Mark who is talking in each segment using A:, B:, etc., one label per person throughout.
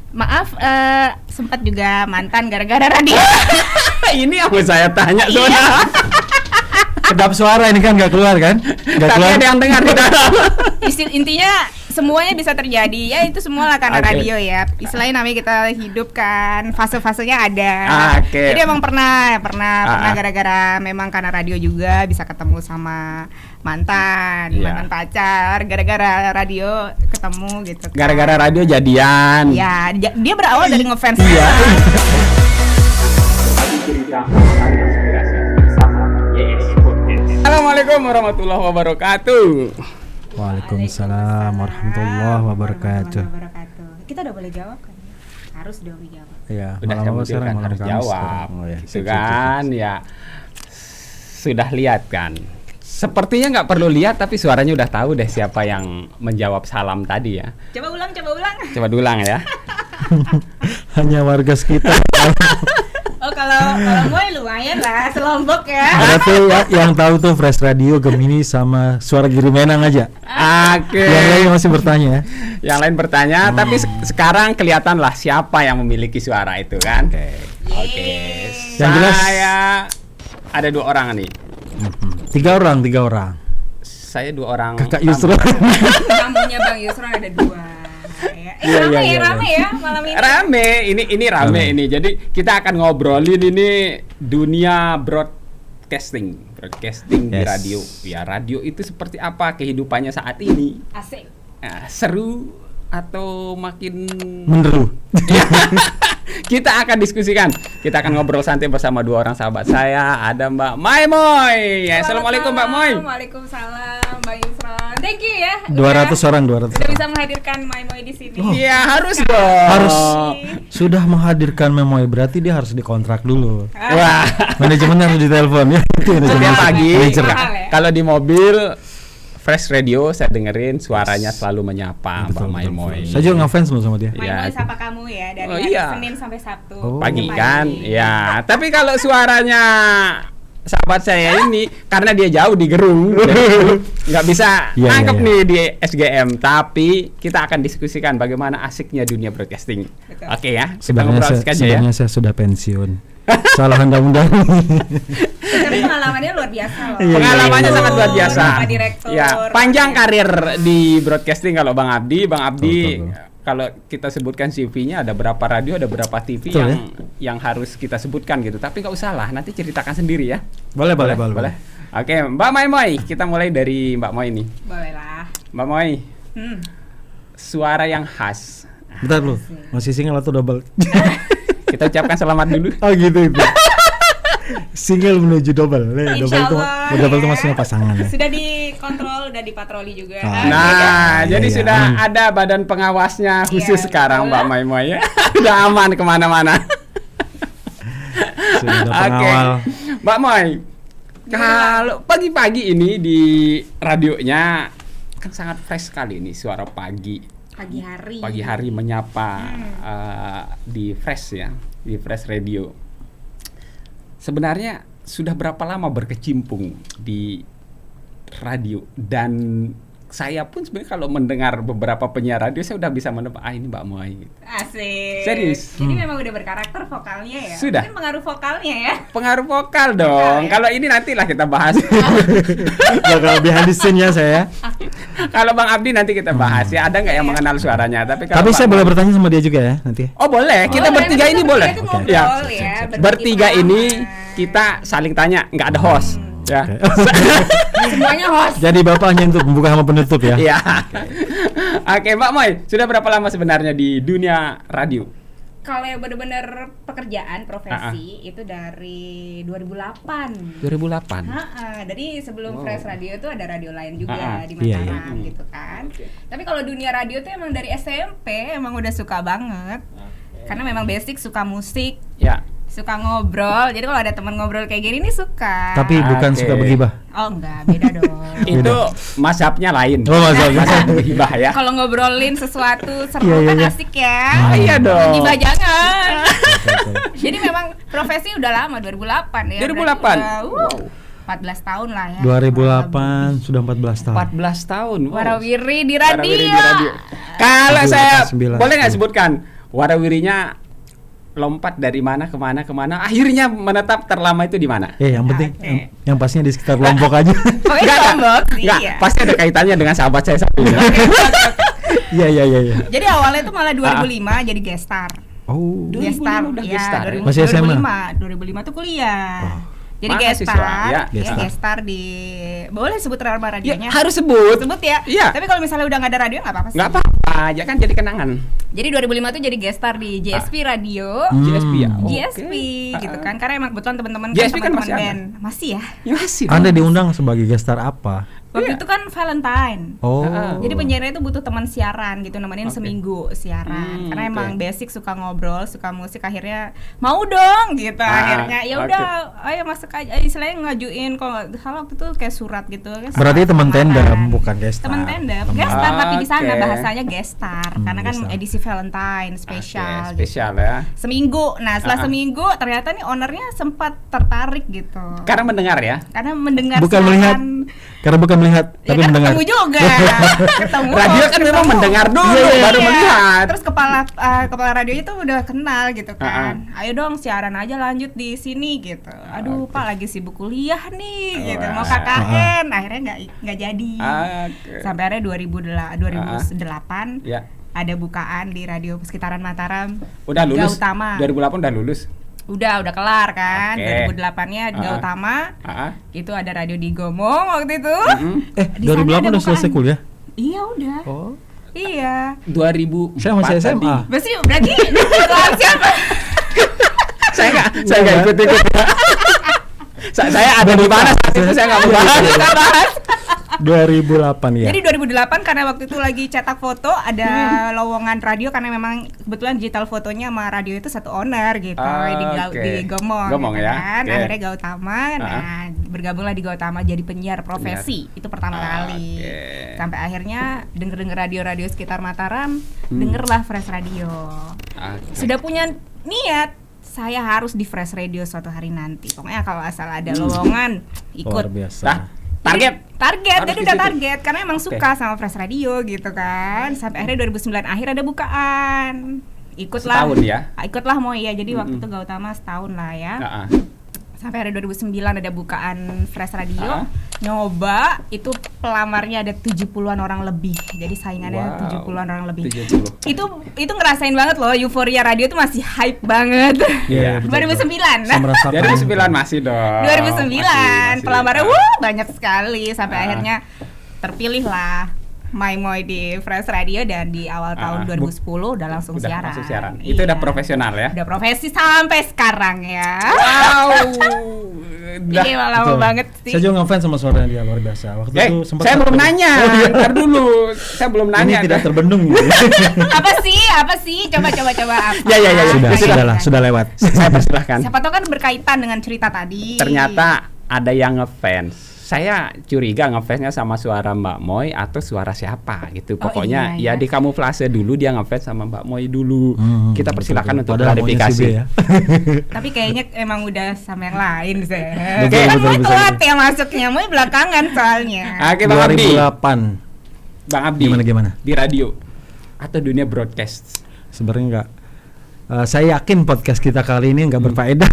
A: Maaf, sempat juga mantan gara-gara radio.
B: Ini apa saya tanya soalnya.
C: Kedap suara ini kan nggak keluar kan? Nggak
B: Tapi
C: keluar.
B: ada yang dengar di dalam.
A: Intinya semuanya bisa terjadi. Ya itu semua lah karena
B: Oke.
A: radio ya. Istilahnya namanya kita hidup kan, fase-fasenya ada.
B: Oke.
A: Jadi emang pernah gara-gara memang karena radio juga bisa ketemu sama mantan
B: Iya.
A: pacar, gara-gara radio ketemu gitu kan.
B: Gara-gara radio jadian.
A: Ya, dia berawal dari ngefans.
B: Iya. Assalamualaikum warahmatullahi wabarakatuh.
C: Waalaikumsalam warahmatullahi wabarakatuh.
A: Kita udah boleh jawab kan? Harus dong dijawab.
C: Iya,
B: Udah
C: malam
B: kamu
C: sekarang
B: kan
C: malam
B: harus
C: Kamis
B: jawab.
C: sekarang. Oh, ya.
B: Gitu kan ya. Sudah lihat kan. Sepertinya nggak perlu lihat tapi suaranya udah tahu deh siapa yang menjawab salam tadi ya.
A: Coba ulang.
B: Coba diulang ya.
C: Hanya warga sekitar.
A: Oh kalau gue lumayan lah, selombok ya.
C: Ada tuh yang tahu tuh Fresh Radio, Gemini sama Suara Giri Menang aja.
B: Oke.
C: Yang lain masih bertanya ya.
B: Yang lain bertanya, tapi sekarang kelihatan lah siapa yang memiliki suara itu kan. Oke.
C: Yang jelas-
B: Saya ada 2 orang nih.
C: Tiga orang.
B: Saya 2 orang.
C: Kakak Yusron.
A: Tamunya Bang Yusron ada 2. Rame ya malam ini.
B: Rame, ini rame ini. Jadi kita akan ngobrolin ini dunia broadcasting di
C: Yes.
B: radio. Ya, radio itu seperti apa kehidupannya saat ini?
A: Asik.
B: Nah, seru atau makin
C: Menderu.
B: Kita akan diskusikan. Kita akan ngobrol santai bersama 2 orang sahabat saya. Ada Mbak Maimoy. Ya, assalamualaikum Mbak Moy.
A: Waalaikumsalam Bang Yusron. Thank you ya.
C: 200 orang.
A: Udah bisa menghadirkan Maimoy di sini.
B: Iya, harus dong.
C: Harus sudah menghadirkan Memoy, berarti dia harus dikontrak dulu.
B: Wah.
C: Manajemen harus ditelepon ya. Itu manajemen.
B: Setiap pagi
C: Manajer.
A: Mahal ya?
B: kalau di mobil Fresh Radio saya dengerin suaranya selalu menyapa Mbak Maimoy.
C: Saya juga ngefans loh sama dia.
A: Maimoy
B: Ya.
A: sapa kamu ya dari
B: Oh,
A: hari
B: iya.
A: Senin sampai Sabtu.
C: Oh.
B: Pagi
A: Pagi.
B: kan? Ya, tapi kalau suaranya sahabat saya ini karena dia jauh di Gerung, jadi nggak bisa
C: Iya,
B: nangkep
C: iya.
B: nih di SGM. Tapi kita akan diskusikan bagaimana asiknya dunia broadcasting.
A: Betul.
B: Oke ya, kita
C: Sebenarnya
B: ngobrol
C: saya,
B: asik aja ya.
C: sebenarnya saya sudah pensiun. Salah undang-undang.
A: Tapi pengalamannya luar biasa loh.
C: Iya,
B: Pengalamannya
C: iya.
B: sangat luar biasa.
A: Bapak direktur.
B: Ya, panjang karir di broadcasting kalau Bang Abdi.
C: Betul.
B: Kalau kita sebutkan CV-nya ada berapa radio, ada berapa TV
C: Betul,
B: yang harus kita sebutkan gitu. Tapi nggak usah lah, nanti ceritakan sendiri ya.
C: Boleh.
B: Oke, Mbak Maimoy, kita mulai dari Mbak Moy nih.
A: Boleh lah.
B: Mbak Moy,
A: Hmm.
B: suara yang khas.
C: Bentar lu, masih single atau double?
B: Kita ucapkan selamat dulu.
C: Oh gitu itu. Single menuju double.
A: Insya
C: Double
A: Allah,
C: itu
A: ya.
C: maksudnya pasangan ya.
A: Sudah dikontrol, udah dipatroli juga.
C: Ah.
B: Nah,
C: Iya,
B: jadi
C: iya.
B: sudah ada badan pengawasnya khusus
A: Iya,
B: sekarang
A: betul.
B: Mbak Maimoy ya. Udah aman kemana-mana.
C: Sudah
B: Oke,
C: pengawal.
B: Mbak Moy, kalau pagi-pagi ini di radionya kan sangat fresh sekali ini suara pagi
A: Pagi hari
B: menyapa di Fresh ya, di Fresh Radio. Sebenarnya sudah berapa lama berkecimpung di radio? Dan saya pun sebenarnya kalau mendengar beberapa penyiar radio saya udah bisa menebak ini Mbak Moy.
A: Asik.
B: Serius?
A: Jadi memang udah berkarakter vokalnya ya.
B: Sudah.
A: Mungkin pengaruh vokalnya ya.
B: Pengaruh vokal dong.
A: ya?
B: Kalau ini nantilah kita bahas.
C: Bakal behind the scene ya saya.
B: Kalau Bang Abdi nanti kita bahas ya. Ada nggak yang mengenal suaranya? Tapi kalau
C: Tapi saya
B: Bang-
C: boleh bertanya sama dia juga ya nanti.
B: Oh boleh, kita
A: Boleh,
B: bertiga
A: nanti
B: ini
A: kita
B: boleh.
A: itu
C: Oke.
A: ngobrol
B: Ya.
A: ya,
B: Bertiga
A: berbagi
B: ini
A: pengalaman.
B: kita saling tanya, nggak ada host. Ya.
A: Semuanya host.
C: Jadi bapak hanya untuk membuka sama penutup ya.
B: Iya. Oke, Mbak Moy, sudah berapa lama sebenarnya di dunia radio?
A: Kalau yang benar-benar pekerjaan profesi itu dari 2008.
B: 2008.
A: Dari sebelum
B: Wow.
A: Fresh Radio itu ada radio lain juga di
C: Iya,
A: Mataram gitu kan. Tapi kalau dunia radio tuh emang dari SMP emang udah suka banget. Karena memang basic suka musik,
B: Ya.
A: suka ngobrol. Jadi kalau ada teman ngobrol kayak gini nih suka.
C: Tapi bukan
B: Oke.
C: suka begibah.
A: Oh enggak, beda dong.
B: Itu mazhabnya lain.
C: Oh, mazhabnya.
B: Mazhab hibah ya.
A: Kalau ngobrolin sesuatu seru
C: Iya, iya,
A: kan
C: iya.
A: asik ya.
B: Ah, iya dong.
A: Gibah jangan. Jadi memang profesi udah lama 2008 ya.
B: 2008.
A: Berarti udah, 14 tahun lah ya.
C: 2008 sudah 14 tahun.
B: 14 tahun. Wow.
A: Warawiri di radio.
B: Warawiri di radio. Kalau saya
C: 2009.
B: boleh nggak sebutkan warawirinya lompat dari mana kemana, akhirnya menetap terlama itu di mana?
C: Yang penting
A: Oke.
C: yang pastinya di sekitar Lombok aja.
A: Pokoknya
B: Nggak,
A: Lombok sih.
B: Nggak,
A: Iya.
B: pasti ada kaitannya dengan sahabat saya satu ini.
C: Iya.
A: Jadi awalnya itu malah 2005 jadi guest star.
C: Oh.
B: 2005
A: Gestar,
B: udah
A: ya,
B: gestar ya?
A: 2005,
C: Masih SMA?
A: 2005 tuh kuliah. Jadi
B: Mahasiswa,
A: gestar,
B: ya,
C: gestar.
A: gestar di boleh sebut nama
B: Ya,
A: radionya.
B: harus sebut.
A: Sebut ya.
B: Iya.
A: Tapi kalau misalnya udah nggak ada radio nggak apa-apa sih.
B: Nggak apa-apa, ya kan jadi kenangan.
A: Jadi 2005 tuh jadi gestar di JSP Radio.
B: GSP ya.
A: GSP gitu kan. Karena emang kebetulan teman-teman
B: GSP kan
A: teman-teman
B: masih ada?
A: band. Masih ya.
B: Ya masih.
C: Anda diundang sebagai gestar apa?
A: Waktu
B: Iya.
A: itu kan Valentine.
C: Oh.
A: Jadi penyiarnya itu butuh teman siaran gitu, nemenin
B: Oke.
A: seminggu siaran. Karena
B: oke.
A: emang basic suka ngobrol, suka musik, akhirnya mau dong gitu. Akhirnya ya
B: oke.
A: udah, ayo masuk aja. Istilahnya ngajuin kalau nggak salah waktu itu kayak surat gitu.
C: Berarti teman tenda bukan gestar.
A: Teman tenda, gestar tapi di sana
B: Oke.
A: bahasanya gestar karena kan
C: gestar.
A: edisi Valentine spesial.
B: Oke, spesial ya.
A: Seminggu. Nah, setelah
B: Ah.
A: seminggu ternyata nih ownernya sempat tertarik gitu.
B: Karena mendengar ya.
A: Karena mendengar
C: Bukan
A: siaran.
C: melihat, karena bukan melihat,
A: Ya
C: tapi
A: kan
C: mendengar.
A: ketemu juga. ketemu.
B: Radio kan memang mendengar dulu, baru melihat.
A: Terus kepala radionya tuh udah kenal gitu kan. Ayo dong siaran aja lanjut di sini gitu. Aduh,
B: Oke.
A: Pak lagi sibuk kuliah nih gitu. Mau
B: Wah.
A: KKN, akhirnya nggak jadi.
B: Oke.
A: Sampai akhirnya 2008
B: Ya.
A: ada bukaan di radio sekitaran Mataram.
B: Udah lulus.
A: Gautama.
B: 2008 udah lulus.
A: Udah kelar kan.
B: Oke.
A: 2008-nya di
B: Ah.
A: Gautama.
B: Ah.
A: Itu ada radio di Gomong waktu itu. Di
C: 2008
A: sana ada
C: udah selesai
A: bukaan.
C: kuliah?
A: Iya udah.
C: Oh.
A: Iya.
B: 2000.
C: Saya masih SMA.
A: Berarti bukan siapa?
B: Saya nggak ikut-ikut. Saya ada di mana saat itu saya nggak mau bahas.
C: 2008 ya.
A: Jadi 2008 karena waktu itu lagi cetak foto ada lowongan radio karena memang kebetulan digital fotonya sama radio itu satu owner gitu
B: Oke.
A: di Gomong,
B: Gomong
A: gitu
B: ya,
A: kan.
B: oke.
A: Akhirnya Gautama, nah bergabunglah di Gautama jadi penyiar profesi itu pertama kali.
B: Oke.
A: Sampai akhirnya denger radio-radio sekitar Mataram, dengerlah Fresh Radio.
B: Oke.
A: Sudah punya niat saya harus di Fresh Radio suatu hari nanti. Pokoknya kalau asal ada lowongan ikut.
C: Luar biasa.
B: Nah, target.
A: Target,
B: Harus
A: jadi
B: di
A: udah
B: situ.
A: target karena emang suka sama Fresh Radio gitu kan. Sampai akhirnya 2009 akhir ada bukaan. Ikutlah.
B: Setahun ya?
A: Ikutlah mau ya. Jadi waktu itu Gautama setahun lah ya.
B: Nah,
A: Sampai akhirnya 2009 ada bukaan Fresh Radio.
B: Ah.
A: Nyoba itu pelamarnya ada 70-an orang lebih. Jadi saingannya 70-an orang lebih.
B: 70.
A: Itu ngerasain banget loh euforia radio itu masih hype banget.
C: Iya, betul,
A: 2009.
C: Saya merasakan.
B: 2009 masih dong.
A: 2009
B: Masih.
A: pelamarnya banyak sekali sampai akhirnya terpilih lah My Moy di Fresh Radio dan di awal tahun 2010 udah langsung
B: Udah
A: siaran.
B: langsung siaran. Itu udah profesional ya.
A: Udah profesi sampai sekarang ya.
B: Wow.
A: Iya lama
C: Betul.
A: banget sih.
C: Saya juga ngefans sama suaranya dia, luar biasa. Waktu itu sempat
B: saya belum nanya.
C: Oh, iya.
B: Ntar dulu. Saya belum
C: Ini
B: nanya.
C: tidak terbendung gitu.
A: Apa sih? Coba apa?
B: Ya.
C: Sudah lewat.
B: Saya persilahkan.
A: Siapa tahu kan berkaitan dengan cerita tadi.
B: Ternyata ada yang ngefans. Saya curiga ngefansnya sama suara Mbak Moy atau suara siapa gitu.
A: Oh,
B: Pokoknya
A: iya.
B: ya di kamuflase dulu dia ngefans sama Mbak Moy dulu. Kita persilakan untuk
C: Padahal maunya si B
B: klarifikasi.
C: ya.
A: Tapi kayaknya emang udah sama yang lain sih.
C: Betul,
A: Kan
C: betul,
A: Moy
C: betul,
A: telat ya masuknya, Moy belakangan soalnya.
B: Oke, Bang Abdi.
C: 2008.
B: Bang Abdi.
C: Gimana?
B: Di radio atau dunia broadcast.
C: Sebenarnya enggak. Saya yakin podcast kita kali ini enggak berfaedah.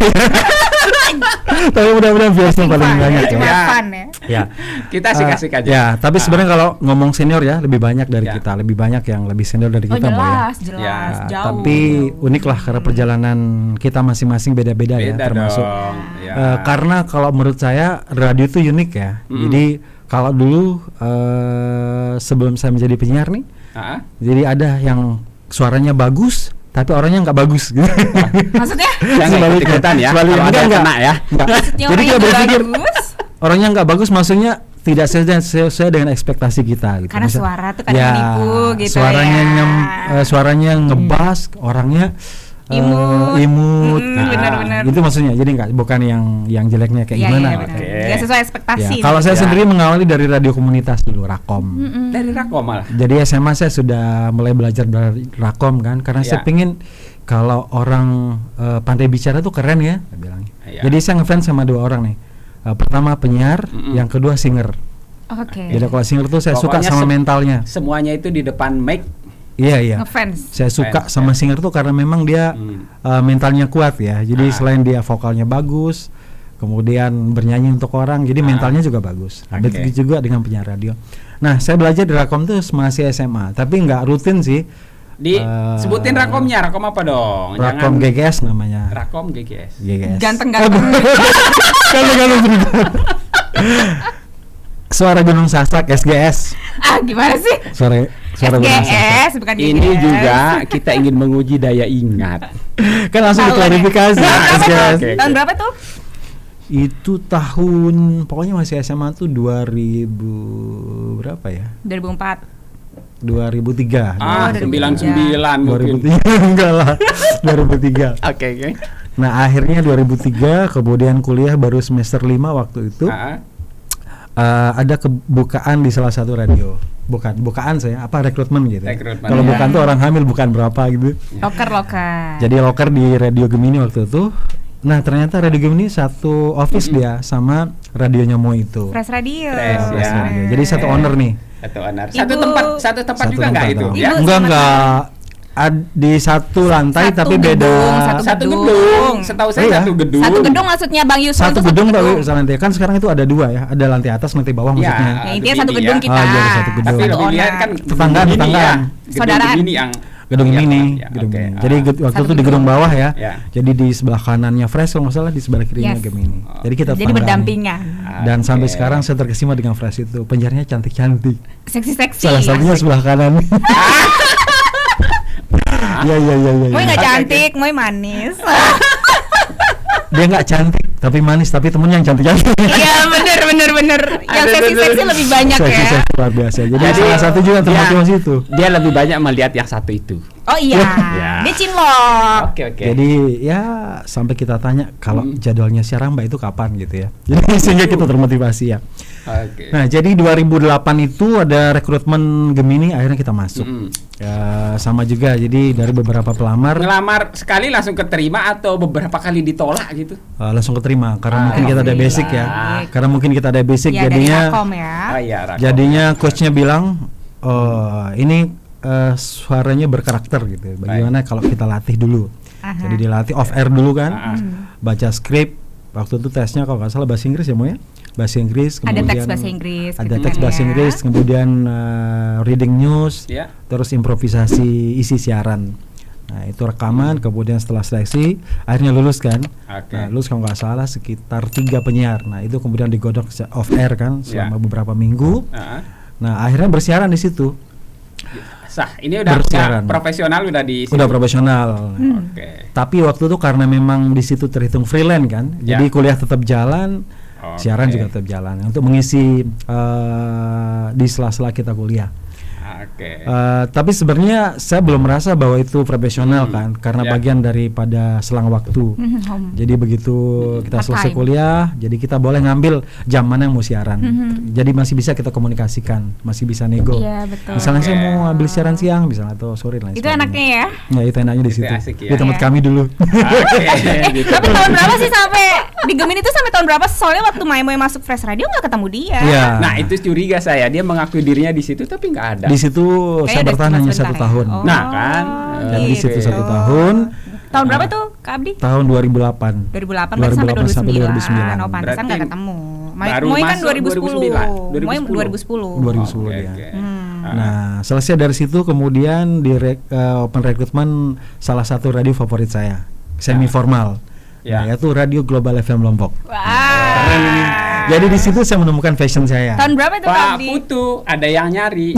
C: Tapi mudah-mudahan viewersnya paling banyak
A: Cuma
C: ya.
A: fun ya.
C: Ya.
B: Kita asik-asik aja.
C: Ya, tapi sebenarnya kalau ngomong senior ya lebih banyak dari
B: Ya.
C: kita, lebih banyak yang lebih senior dari
A: Oh
C: kita Mbak ya.
A: jelas,
B: Ya,
A: jauh.
C: Tapi unik lah karena perjalanan kita masing-masing beda-beda ya,
B: Beda
C: termasuk
B: dong. Ya.
C: karena kalau menurut saya radio itu unik ya. Jadi kalau dulu sebelum saya menjadi penyiar nih,
B: Ah,
C: jadi ada yang suaranya bagus tapi orangnya nggak bagus gitu.
A: Maksudnya?
B: Yang
C: Sebaliknya.
B: ikut-ikutan ya.
C: Sebaliknya.
B: Kalau ada
C: Enggak.
B: kena ya.
C: Enggak.
A: Maksudnya
C: Jadi
A: orang
C: kita
A: yang
C: berpikir
A: bagus
C: orangnya nggak bagus, maksudnya tidak sesuai dengan ekspektasi kita gitu.
A: karena
C: Misal-
A: suara tuh kadang nipu gitu
C: suaranya
A: ya.
C: suaranya ngebas, orangnya imut.
A: benar-benar.
C: Itu maksudnya. Jadi enggak, bukan yang jeleknya kayak
A: Iya,
C: gimana.
A: iya, benar.
B: Oke.
A: Nggak sesuai ekspektasi.
C: Ya, kalau saya
B: Ya.
C: sendiri mengawali dari radio komunitas dulu, Rakom.
B: Dari Rakom malah.
C: Jadi SMA saya sudah mulai belajar dari Rakom kan, karena
B: Ya.
C: saya pingin kalau orang pandai bicara tuh keren ya, saya bilangnya.
B: Ya.
C: Jadi saya ngefans sama dua orang nih. Pertama penyiar, yang kedua singer.
A: Oke.
C: Jadi kalau singer tuh saya suka
B: Pokoknya
C: sama mentalnya.
B: Semuanya itu di depan mic
C: Iya.
A: Ngefans.
C: Saya suka
B: Fans,
C: sama
B: ya.
C: singer tuh karena memang dia mentalnya kuat ya. Jadi selain dia vokalnya bagus, kemudian bernyanyi untuk orang, jadi mentalnya juga bagus.
B: Oke.
C: Begitu juga dengan penyiar radio. Nah, saya belajar di Rakom tuh masih SMA, tapi nggak rutin sih.
B: Sebutin Rakomnya, Rakom apa dong?
C: Rakom GGS namanya.
B: Rakom GGS.
C: GGS.
A: Ganteng-ganteng.
C: Ganteng. Suara Gunung Sasak SGS.
A: Gimana sih?
C: Suara Gunung Sasak.
A: SGS bukan
B: Ini
A: GGS.
B: juga kita ingin menguji daya ingat.
C: Kan langsung
A: Tahun
C: diklarifikasi.
A: Tahun berapa tuh?
C: SGS.
B: Oke.
A: Tahun berapa tuh?
C: Itu tahun pokoknya masih SMA tuh 2000 berapa ya?
A: 2004.
C: 2003.
B: 99 mungkin.
C: 2003 enggak lah. 2003.
B: Oke.
C: Nah, akhirnya 2003 kemudian kuliah baru semester 5 waktu itu. Ada kebukaan di salah satu radio. Bukaan saya rekrutmen gitu.
B: Rekrutmen,
C: Kalau
B: ya.
C: bukan tuh orang hamil bukan berapa gitu.
A: Loker.
C: Jadi loker di Radio Gemini waktu itu. Nah, ternyata Radio Gemini satu office dia sama radionya Mo itu.
A: Fresh Radio.
B: Fresh, ya.
C: Radio. Jadi satu owner nih.
B: Satu owner.
A: Ibu-
B: Satu tempat juga enggak itu?
C: dong.
B: Ya?
A: Ibu-
C: Enggak. Di satu lantai
A: Satu
C: tapi
A: gedung,
C: beda.
A: satu
B: Satu
A: gedung.
B: gedung. Setahu saya
C: Iya.
B: satu gedung.
A: Satu gedung maksudnya Bang Yusuf
C: Satu
A: itu
C: gedung tapi lantai. Kan sekarang itu ada dua ya. Ada lantai atas, lantai bawah
B: Ya,
C: maksudnya.
A: Ya, intinya satu
B: Gemini
A: gedung
B: ya.
A: kita.
C: Oh, jadi satu gedung.
B: Tapi
A: Satu
B: lebih lihat
A: owner.
B: kan
C: Tetanggaan.
A: Saudaraan.
B: Gedung ini yang
C: Gedung
B: Iya,
C: ini,
B: ya,
C: gedung
B: oke.
C: ini. Jadi waktu
A: Satu
C: itu di gedung bawah ya.
B: Ya.
C: Jadi di sebelah kanannya Fresh kalau nggak salah, di sebelah kirinya
A: Yes.
C: Gemini. Jadi kita
A: Jadi
C: tetanggaan.
A: berdampingan.
C: Dan
B: Oke.
C: sampai sekarang saya terkesima dengan Fresh itu. Penyiarnya cantik-cantik.
A: Seksi-seksi.
C: Salah satunya sebelah kanan. Iya.
A: Moy nggak
B: Oke,
A: cantik, Moy manis.
C: Dia nggak cantik, tapi manis, tapi temennya yang cantik-cantik.
A: Iya bener. Yang
B: Ada,
A: seksi-seksi
B: bener.
A: lebih banyak ya.
C: Seksi-seksi luar biasa. Jadi
B: Jadi,
C: salah satu juga termotivasi itu.
B: Dia lebih banyak melihat yang satu itu.
A: Oh iya,
B: Ya.
A: dia cinlok.
B: Oke.
C: Jadi ya sampai kita tanya kalau jadwalnya siaran Mbak itu kapan gitu ya. Jadi sehingga kita termotivasi ya.
B: Oke.
C: Nah, jadi 2008 itu ada rekrutmen Gemini, akhirnya kita masuk. Ya, sama juga. Jadi dari beberapa pelamar
B: Ngelamar sekali langsung keterima atau beberapa kali ditolak gitu?
C: langsung keterima karena mungkin kita ada basic ya.
B: Alhamdulillah.
C: Karena mungkin kita ada basic
A: Iya dari
C: jadinya
A: Rakom ya.
B: Oh iya, Rakom.
C: jadinya coachnya bilang ini suaranya berkarakter gitu. Bagaimana kalau kita latih dulu?
A: Aha.
C: Jadi dilatih off air dulu kan.
B: Ah.
C: Baca skrip. Waktu itu tesnya kalau nggak salah bahasa Inggris ya Mo ya. Bahasa Inggris
A: Ada
C: kemudian
A: teks bahasa Inggris.
C: ada
A: gitu
C: teks
A: kan
C: bahasa
A: ya.
C: Inggris, kemudian reading news,
B: Ya.
C: terus improvisasi isi siaran. Nah, itu rekaman, kemudian setelah seleksi akhirnya lulus kan.
B: Oke.
C: Nah, lulus kalau nggak salah sekitar 3 penyiar. Nah, itu kemudian digodok off air kan selama
B: Ya.
C: beberapa minggu.
B: Ah.
C: Nah, akhirnya bersiaran di situ.
B: Sah, ini udah
C: Bersiaran.
B: profesional udah di situ.
C: Udah profesional.
B: Oke.
C: Tapi waktu itu karena memang di situ terhitung freelance kan.
B: Ya.
C: Jadi kuliah tetap jalan,
B: Oke.
C: siaran juga tetap jalan untuk mengisi di sela-sela kita kuliah.
B: Oke.
C: Tapi sebenarnya saya belum merasa bahwa itu profesional kan, karena
B: Ya.
C: bagian daripada selang waktu. Jadi begitu kita
A: Part
C: selesai
A: time.
C: kuliah, jadi kita boleh ngambil jam mana yang mau siaran. Jadi masih bisa kita komunikasikan, masih bisa nego.
A: Iya betul.
C: Misalnya saya
B: Oke.
C: mau ambil siaran siang, misalnya atau sore dan lain
A: Itu
C: sebagainya.
A: enaknya ya.
C: Nah, itu enaknya di
B: Itu
C: situ.
B: asik ya.
C: Di tempat
A: Iya.
C: kami dulu.
B: Oke. Gitu.
A: Tapi tahun berapa sih sampai di Gemini itu sampai tahun berapa? Soalnya waktu Moy masuk Fresh Radio nggak ketemu dia.
C: Iya.
B: Nah, itu curiga saya. Dia mengakui dirinya di situ tapi nggak ada.
C: Di situ saya
A: Kayaknya
C: bertahan
A: cuma
C: hanya
A: sebentar
C: 1
A: ya.
C: tahun.
A: Oh,
B: Nah, kan.
C: Dan di situ
A: gitu.
C: 1 tahun.
A: Tahun berapa tuh Kak Abdi?
C: Tahun 2008.
A: 2008 berarti sampai
C: 2008 sampai
A: 2009.
C: 2009.
A: Oh, pantesan
B: Berarti
A: nggak ketemu.
B: baru
A: Moy kan
B: masuk
A: 2010.
B: 2009.
A: Moy 2010.
C: 2010
B: Oke,
C: ya.
B: oke.
C: Nah, selesai dari situ kemudian di open recruitment salah satu radio favorit saya, semi formal.
B: Ya.
C: Nah, yaitu Radio Global FM Lombok.
A: Wah.
C: Jadi di situ saya menemukan passion saya.
A: Tahun berapa itu Kak
B: Pak
A: Abdi?
B: Putu, ada yang nyari.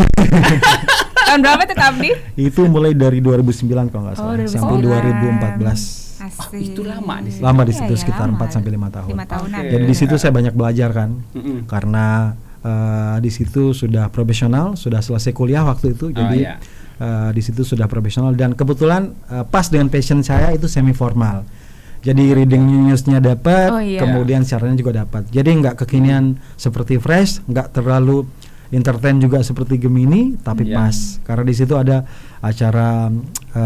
A: Tahun berapa itu Kak Abdi?
C: Itu mulai dari 2009 kalau nggak
A: Oh,
C: salah
A: 2009.
C: sampai 2014.
A: Asik.
B: Itu lama di situ.
C: Lama di
A: Iya,
C: situ
A: iya,
C: sekitar
A: lama.
C: 4 sampai 5 tahun.
A: 5 tahunan.
B: Oke.
C: Jadi di situ saya banyak belajar kan.
B: Mm-mm.
C: Karena di situ sudah profesional, sudah selesai kuliah waktu itu. Jadi
B: iya.
C: di situ sudah profesional dan kebetulan pas dengan passion saya itu semi formal. Jadi reading newsnya dapat,
A: Oh, iya.
C: kemudian siarannya juga dapat. Jadi nggak kekinian seperti Fresh, nggak terlalu entertain juga seperti Gemini, tapi
B: Iya.
C: pas. Karena di situ ada acara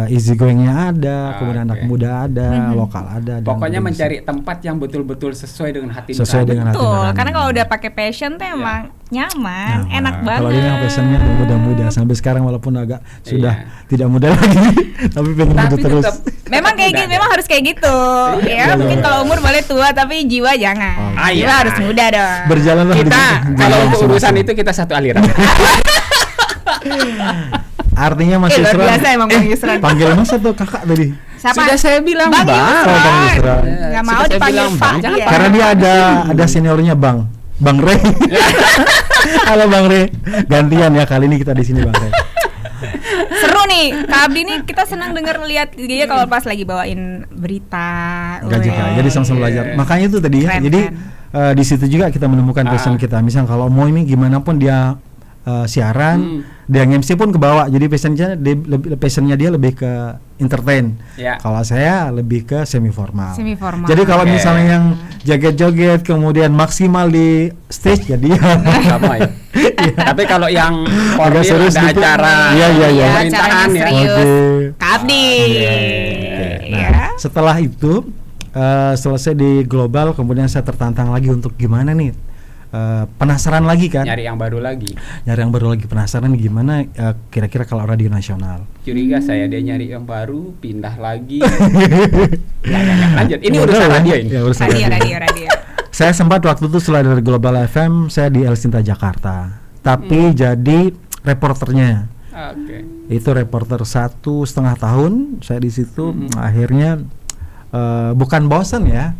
C: easy going-nya ada, kemudian anak
B: Oke.
C: muda ada, lokal ada. dan
B: Pokoknya
C: berisi.
B: mencari tempat yang betul-betul sesuai dengan hati
C: Sesuai
B: nurani.
C: dengan hati
A: Betul,
C: nurani.
A: karena kalau udah pakai passion tuh emang nyaman, enak banget.
C: Kalau ini yang passionnya muda-muda sampai sekarang walaupun agak sudah tidak muda lagi, tapi pengen
B: Tapi
C: muda terus.
B: tetap
A: Memang kayak gitu, memang harus kayak gitu. Ya, mungkin kalau umur boleh tua tapi jiwa jangan.
B: Ah,
A: Jiwa
B: iya.
A: harus muda dong.
C: Berjalanlah
B: kita
C: dengan
B: kalau untuk
C: masing-masing.
B: urusan itu kita satu aliran.
C: Artinya Mas
A: luar
C: Yusran.
A: biasa emang Bang Yusran.
C: Panggil Mas atau Kakak tadi?
A: Siapa?
B: Sudah saya bilang
A: Bang
B: Bang.
A: Yusran.
C: Oh, Bang Yusran.
A: Nggak mau
B: Sudah saya
A: dipanggil
B: bilang,
A: Pak
B: Bang, jangan
A: dia.
C: Karena dia ada seniornya Bang Rey. Halo Bang Rey. Gantian ya kali ini kita di sini Bang Rey.
A: Seru nih, Kak Abdi nih kita senang dengar lihat dia kalau pas lagi bawain berita.
C: Enggak juga. Jadi sama-sama belajar. Makanya itu tadi ya.
A: Keren,
C: Jadi
A: keren.
C: di situ juga kita menemukan passion kita. Misal kalau mau ini gimana pun dia siaran, dia MC pun kebawa. Jadi passionnya dia lebih ke entertain.
B: Ya.
C: Kalau saya lebih ke semi formal.
A: Semi formal.
C: Jadi kalau
B: Oke.
C: misalnya yang joget-joget kemudian maksimal di stage jadi
B: Sama ya. Tapi kalau yang
C: Agak
B: formal
C: serius
B: ada
C: gitu.
B: acara
C: Iya, iya.
B: pemerintahan
A: acaranya
B: ya.
A: serius.
C: Oke.
A: Kak Abdi.
C: Oke. Nah,
A: Ya.
C: setelah itu selesai di global, kemudian saya tertantang lagi untuk gimana nih, penasaran lagi kan,
B: Nyari yang baru lagi.
C: nyari yang baru lagi, penasaran gimana kira-kira kalau radio nasional.
B: Curiga saya dia nyari yang baru, pindah lagi. Nggak, lanjut. Ini urusan radio ini.
C: Ya, urusan
A: Radio.
C: Saya sempat waktu itu setelah dari Global FM saya di El Sinta Jakarta, tapi jadi reporternya.
B: Oke.
C: Itu reporter 1,5 tahun saya di situ. Akhirnya bukan bosan ya,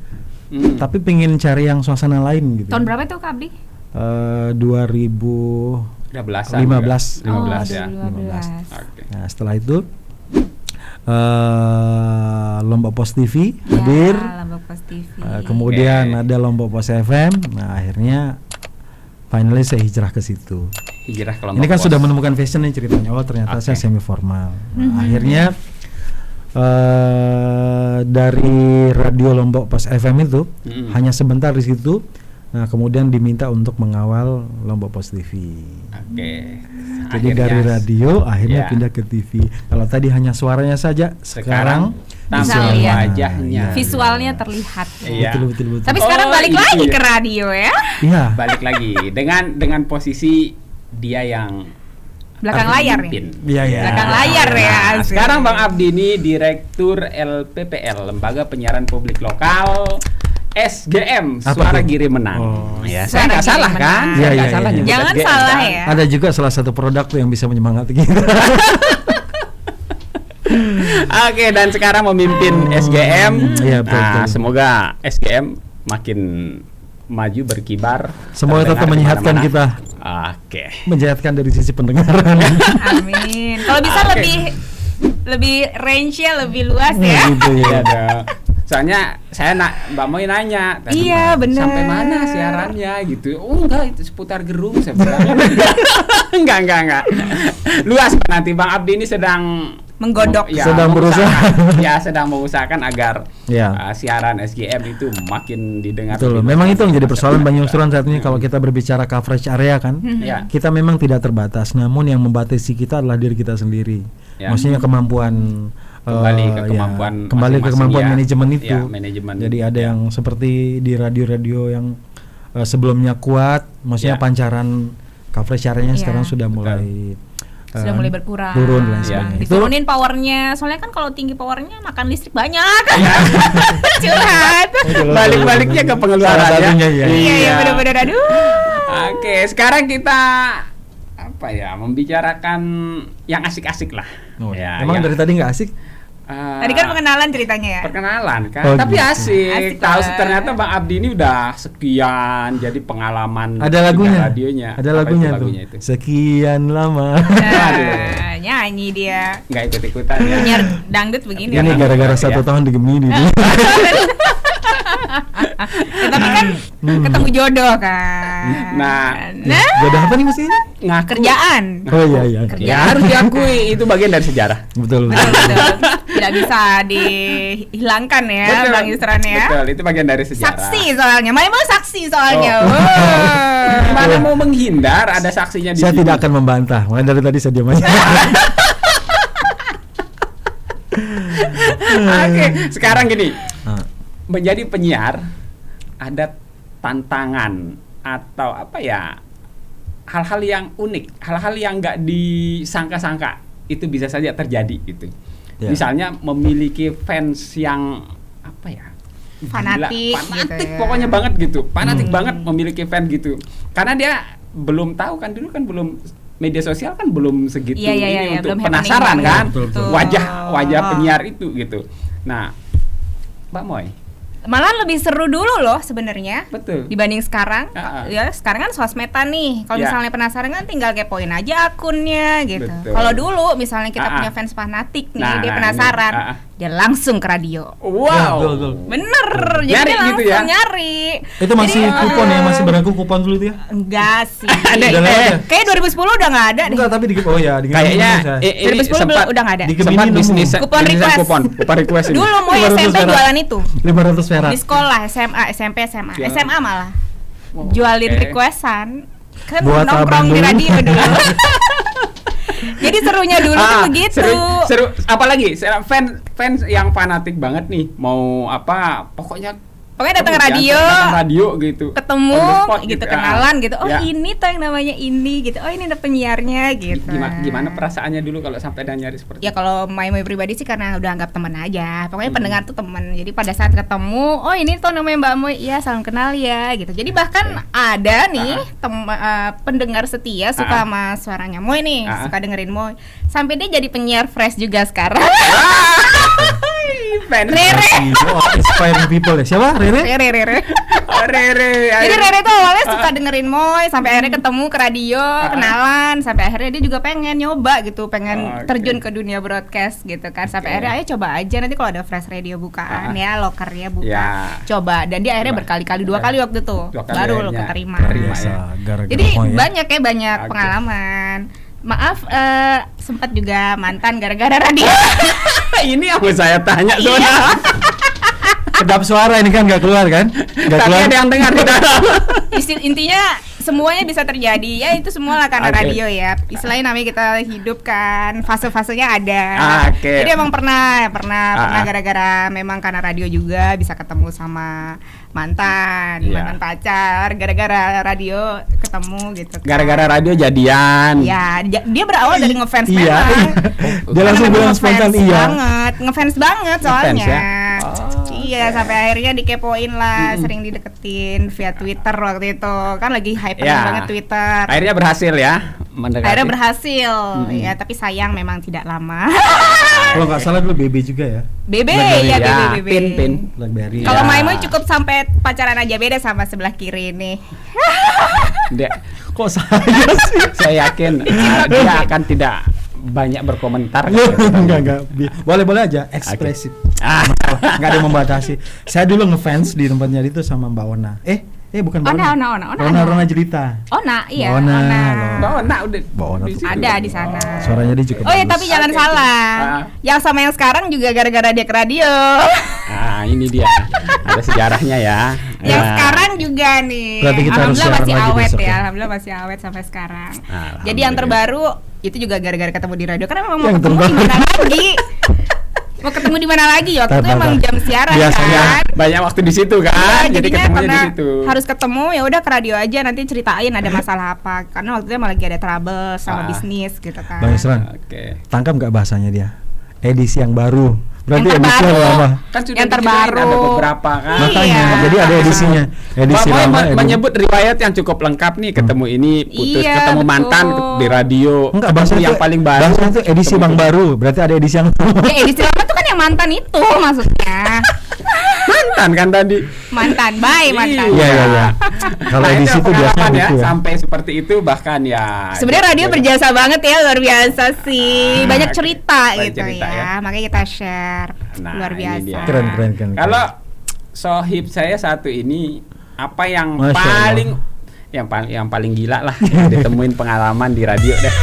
C: tapi pengen cari yang suasana lain gitu.
A: Tahun berapa tuh Kak Abdi?
C: 2015
B: Udah belasan.
C: 15
B: juga.
C: 15
B: ya.
A: 2015.
B: Oke.
C: Nah, setelah itu Lombok Pos TV
A: Ya,
C: hadir.
A: Lombok Pos TV.
C: Kemudian
B: Oke.
C: ada Lombok Pos FM. Nah, akhirnya finally saya hijrah ke situ.
B: Hijrah ke Lombok
C: Ini kan
B: Pos.
C: sudah menemukan passion nih ceritanya. Oh, ternyata
B: Oke.
C: saya semi formal. Nah, akhirnya dari radio Lombok Pos FM itu hanya sebentar di situ. Nah, kemudian diminta untuk mengawal Lombok Pos TV.
B: Oke.
C: Jadi
B: Akhirnya
C: dari radio akhirnya
B: ya.
C: pindah ke TV. Kalau tadi hanya suaranya saja, sekarang
B: tampil
A: bisa lihat.
B: wajahnya.
A: visualnya terlihat.
B: Iya.
C: Betul.
A: Tapi
B: Oh,
A: sekarang balik
B: itu
A: lagi
B: ya.
A: ke radio ya.
C: Iya.
B: Balik lagi dengan posisi dia yang
A: Belakang layar ya.
B: pimpin.
C: Iya, iya.
A: Belakang layar ya.
B: Nah,
A: asik.
B: sekarang Bang Abdi ini Direktur LPPL, Lembaga Penyiaran Publik Lokal SGM,
C: Apa
B: Suara
C: tuh?
B: Giri Menang.
C: Oh.
B: Ya,
A: Suara
B: saya nggak
A: Giri
B: salah kan?
A: Menang.
B: Saya
C: Iya,
B: nggak
C: iya,
B: salah
C: iya.
B: nyebut
A: Jangan
B: SGM,
A: salah
B: kan?
A: ya.
C: Ada juga salah satu produk tuh yang bisa menyemangati kita.
B: Oke, dan sekarang memimpin SGM.
C: Iya, betul,
B: Nah,
C: betul.
B: semoga SGM makin maju berkibar.
C: Semoga tetap
B: terdengar di
C: menyehatkan
B: mana-mana.
C: kita.
B: Oke.
C: Menyehatkan dari sisi pendengaran.
A: Amin. Kalau bisa
B: Oke.
A: lebih range-nya lebih luas ya.
C: Gitu
B: Iya
C: ya.
B: dong. Soalnya saya Mbak Moi nanya tadi,
A: Iya, bener.
B: sampai mana siarannya gitu. Oh enggak, itu seputar gerung saya bilang. enggak. Luas Pak, nanti Bang Abdi ini sedang
A: Menggodok.
C: Sedang
B: mengusahakan- ya, sedang mengusahakan agar
C: Ya.
B: siaran SGM itu makin didengar.
C: Betul.
B: lebih
C: Memang
B: banyak
C: itu yang jadi persoalan
B: masyarakat.
C: Bang Yusron saat ini kalau kita berbicara coverage area kan.
B: Ya.
C: Kita memang tidak terbatas, namun yang membatasi kita adalah diri kita sendiri.
B: Ya.
C: Maksudnya kemampuan
B: Kembali ke
C: ya,
B: kemampuan
C: kembali ke
B: masing-masing
C: kemampuan
B: ya.
C: manajemen itu.
B: Ya, manajemen.
C: Jadi ada
B: Ya.
C: yang seperti di radio-radio yang sebelumnya kuat, maksudnya
B: Ya.
C: pancaran coverage areanya
A: Iya.
C: sekarang sudah mulai
A: Sudah mulai berkurang.
C: turun dan
B: Iya.
C: sebagainya. Itu
A: Diturunin powernya, soalnya kan kalau tinggi powernya makan listrik banyak. Curhat.
B: Balik-baliknya ke pengeluaran
C: Salah
B: ya.
C: satunya, ya.
A: Iya, benar-benar aduh.
B: Oke, sekarang kita apa ya, membicarakan yang asik-asik lah.
C: Oh,
B: Ya,
C: emang
B: yang,
C: dari tadi nggak asik?
A: Tadi kan pengenalan ceritanya ya.
B: perkenalan kan,
C: Oh,
B: tapi
C: gitu.
B: asik.
A: Asik
B: Tahu
A: banget.
B: ternyata Bang Abdi ini udah sekian, jadi pengalaman.
C: Ada lagunya.
B: pindah radionya.
C: Ada
B: Apa
C: lagunya
B: itu
C: tuh.
B: lagunya itu?
C: Sekian lama.
A: Nah, nyanyi dia.
B: Nggak ikut-ikutan ya.
A: Penyiar dangdut begini.
C: Ini
B: Iya.
C: gara-gara
B: Ya.
C: 1 tahun di Gemini.
A: Ya, tapi kan ketemu jodoh kan.
B: Nah.
C: Jodoh apa nih mesti?
B: Ngaku.
A: Kerjaan.
C: Oh iya.
B: Ya harus diakui, itu bagian dari sejarah.
C: Betul.
A: Betul. Tidak bisa dihilangkan ya,
B: Betul.
A: Bang Yusran ya.
B: Betul, itu bagian dari sejarah.
A: Saksi soalnya, memang saksi soalnya.
B: Oh.
A: Wow.
B: Gimana mau menghindar, ada saksinya di
C: Saya
B: sini.
C: tidak akan membantah. Makanya dari tadi saya diam aja.
B: Oke, sekarang gini. Menjadi penyiar ada tantangan atau apa ya? Hal-hal yang unik, hal-hal yang nggak disangka-sangka itu bisa saja terjadi gitu. Misalnya memiliki fans yang apa ya?
A: Fanatik
B: fanatik
A: gitu ya.
B: Pokoknya banget gitu. Fanatik banget memiliki fan gitu. Karena dia belum tahu kan, dulu kan belum media sosial kan belum segitu ini untuk
A: belum
B: penasaran kan
C: betul.
B: wajah penyiar itu gitu. Nah, Mbak Moy,
A: Malah lebih seru dulu loh sebenarnya.
B: betul.
A: Dibanding sekarang. Ya, sekarang kan sosmedan nih. Kalau misalnya penasaran kan tinggal kepoin aja akunnya gitu.
B: Betul.
A: Kalau dulu misalnya kita punya fans fanatik nih, dia penasaran, dia langsung ke radio.
B: Wow.
A: Bener,
B: Nyari
A: jadi dia
B: gitu
A: langsung
B: ya?
A: nyari.
C: Itu masih
A: Jadi,
C: kupon ya, masih berlaku kupon dulu dia.
A: Enggak sih.
C: Udah lewat ya?
A: Kayak 2010 udah nggak ada deh.
C: Enggak, tapi di
B: Kayaknya ini
A: 2010
B: sempat
A: udah nggak ada.
C: Di
B: sempat
C: Gemini
B: bisnis
A: Kupon
B: bisnis
A: request.
B: kupon request ini.
A: Dulu mau
C: 500
A: SMP
C: perak.
A: jualan itu.
C: 500 perak.
A: Di sekolah, SMA, SMP, SMA.
B: Jualan.
A: SMA malah.
B: Oh,
A: Jualin
B: oke.
A: requestan. Kan
C: Buat
A: nongkrong
C: abang
A: di
C: dulu.
A: radio dulu. Jadi serunya dulu tuh begitu.
B: Seru. Apalagi fans yang fanatik banget nih, mau apa? Pokoknya
A: Datang ke radio.
B: datang radio gitu.
A: Ketemu
B: On the spot
A: gitu, kenalan gitu. Oh,
B: Ya.
A: ini tuh yang namanya ini gitu. Oh, ini ada penyiarnya gitu.
B: Gimana perasaannya dulu kalau sampai dan nyari seperti
A: Ya kalau Mai pribadi sih karena udah anggap teman aja. Pokoknya pendengar tuh teman. Jadi pada saat ketemu, oh ini tuh namanya Mbak Moy, iya salam kenal ya gitu. Jadi bahkan ada nih pendengar setia suka sama suaranya Moy nih, suka dengerin Moy. Sampai dia jadi penyiar fresh juga sekarang. Rere.
C: Inspiring people ya. Siapa? Rere?
A: Rere.
B: Oh, Rere.
A: Jadi Rere tuh awalnya suka dengerin Moy, sampai akhirnya ketemu ke radio, kenalan, sampai akhirnya dia juga pengen nyoba gitu, pengen terjun ke dunia broadcast gitu kan. Sampai akhirnya ayo coba aja nanti kalau ada Fresh Radio bukaan ya, lokernya buka. Coba, dan dia akhirnya berkali-kali, 2 kali waktu itu. Baru lo keterima.
C: Biasa, gara-gara
A: Jadi
C: Moy ya.
A: banyak pengalaman. Maaf, sempat juga mantan gara-gara radio.
B: Ini yang mau saya tanya soalnya.
C: Kedap suara ini kan nggak keluar kan? Nggak
B: Tapi
C: keluar.
B: ada yang dengar di dalam.
A: Intinya semuanya bisa terjadi ya, itu semua lah karena radio ya. Istilahnya namanya kita hidup kan, fase-fasenya ada. Jadi emang pernah gara-gara memang karena radio juga bisa ketemu sama mantan pacar, gara-gara radio ketemu gitu kan.
B: Gara-gara radio jadian.
A: Ya, dia berawal dari ngefans
C: Iya.
A: memang.
C: Dia langsung
A: Karena
C: bilang
A: ngefans
C: spontan iya.
A: ngefans banget soalnya.
B: ya?
A: Iya, sampai akhirnya dikepoin lah, sering dideketin via Twitter waktu itu. Kan lagi hype banget Twitter.
B: Akhirnya berhasil ya mendekati.
A: Akhirnya berhasil. Ya, tapi sayang memang tidak lama.
C: Kalau nggak salah dulu BB juga ya.
A: BB
C: Blackberry.
A: ya,
B: Ya,
A: BB.
B: Pin.
C: Blackberry.
A: Kalau
B: Ya.
A: Maimoy cukup sampai pacaran aja, beda sama sebelah kiri nih.
C: Kok saya sih?
B: Saya yakin dia akan tidak banyak berkomentar.
C: Enggak. Boleh aja, ekspresif. Nggak ada yang membatasi. Saya dulu ngefans di tempatnya itu sama Mbak Ona. Bukan Mbak Ona. Ona Jelita.
A: Ona, iya.
C: Ona.
B: Mbak Ona udah.
C: Mbak Ona tuh
A: Ada di sana.
C: suaranya dia juga
A: Oh ya,
C: bagus.
A: tapi jangan salah. Yang sama yang sekarang juga gara-gara dia ke radio.
B: Ini dia. Ada sejarahnya ya.
A: Yang sekarang juga nih.
C: Berarti kita harus
A: Alhamdulillah masih
C: siaran lagi
A: awet
C: besok
A: ya.
C: ya.
A: Alhamdulillah masih awet sampai sekarang.
B: Alhamdulillah.
A: Jadi yang terbaru itu juga gara-gara ketemu di radio, karena memang mau
C: Yang
A: ketemu di
C: terbaru.
A: mana lagi? Mau ketemu di mana lagi? Waktu itu
C: Tar.
A: emang jam siaran
C: Biasanya
A: kan.
B: Banyak waktu di situ kan.
A: Iya,
B: Jadi
A: jadinya
B: ketemunya di
A: karena
B: situ.
A: harus ketemu, ya udah ke radio aja, nanti ceritain ada masalah apa. Karena waktu itu emang lagi ada trouble sama bisnis gitu kan.
C: Bang Isran,
B: Oke.
C: tangkap nggak bahasanya dia? Edisi yang baru. Berarti
A: Yang
C: edisi
A: terbaru.
C: yang lama.
B: Kan sudah
A: Yang
B: diceritain,
A: terbaru.
B: ada beberapa kan.
C: Makanya, jadi ada edisinya. Edisi
B: Mbak Moy
C: lama, edisi.
B: menyebut riwayat yang cukup lengkap nih, ketemu ini putus,
A: Iya,
B: ketemu mantan
A: betul.
B: di radio,
C: Enggak,
B: ketemu
C: bahasanya
B: yang
C: tuh-
B: paling baru.
C: bahasanya tuh edisi
B: ketemu
C: Bang baru. Berarti ada edisi yang lama.
A: Ya edisi lama tuh kan yang mantan itu maksudnya.
B: mantan kan tadi.
A: Mantan, mantan.
C: Iya. Kalau
B: Nah,
C: edisi
B: itu
C: tuh biasanya
B: pengalaman ya,
C: gitu ya.
B: sampai seperti itu bahkan ya.
A: Sebenarnya radio berjasa banget ya, luar biasa sih. Banyak cerita
B: banyak
A: gitu
B: cerita ya.
A: Makanya kita share.
B: Nah,
A: Luar
B: ini
A: biasa.
B: dia.
C: Keren.
B: Kalau sohib saya satu ini, apa yang
C: Masya
B: paling
C: Allah.
B: yang paling gila lah yang ditemuin pengalaman di radio deh.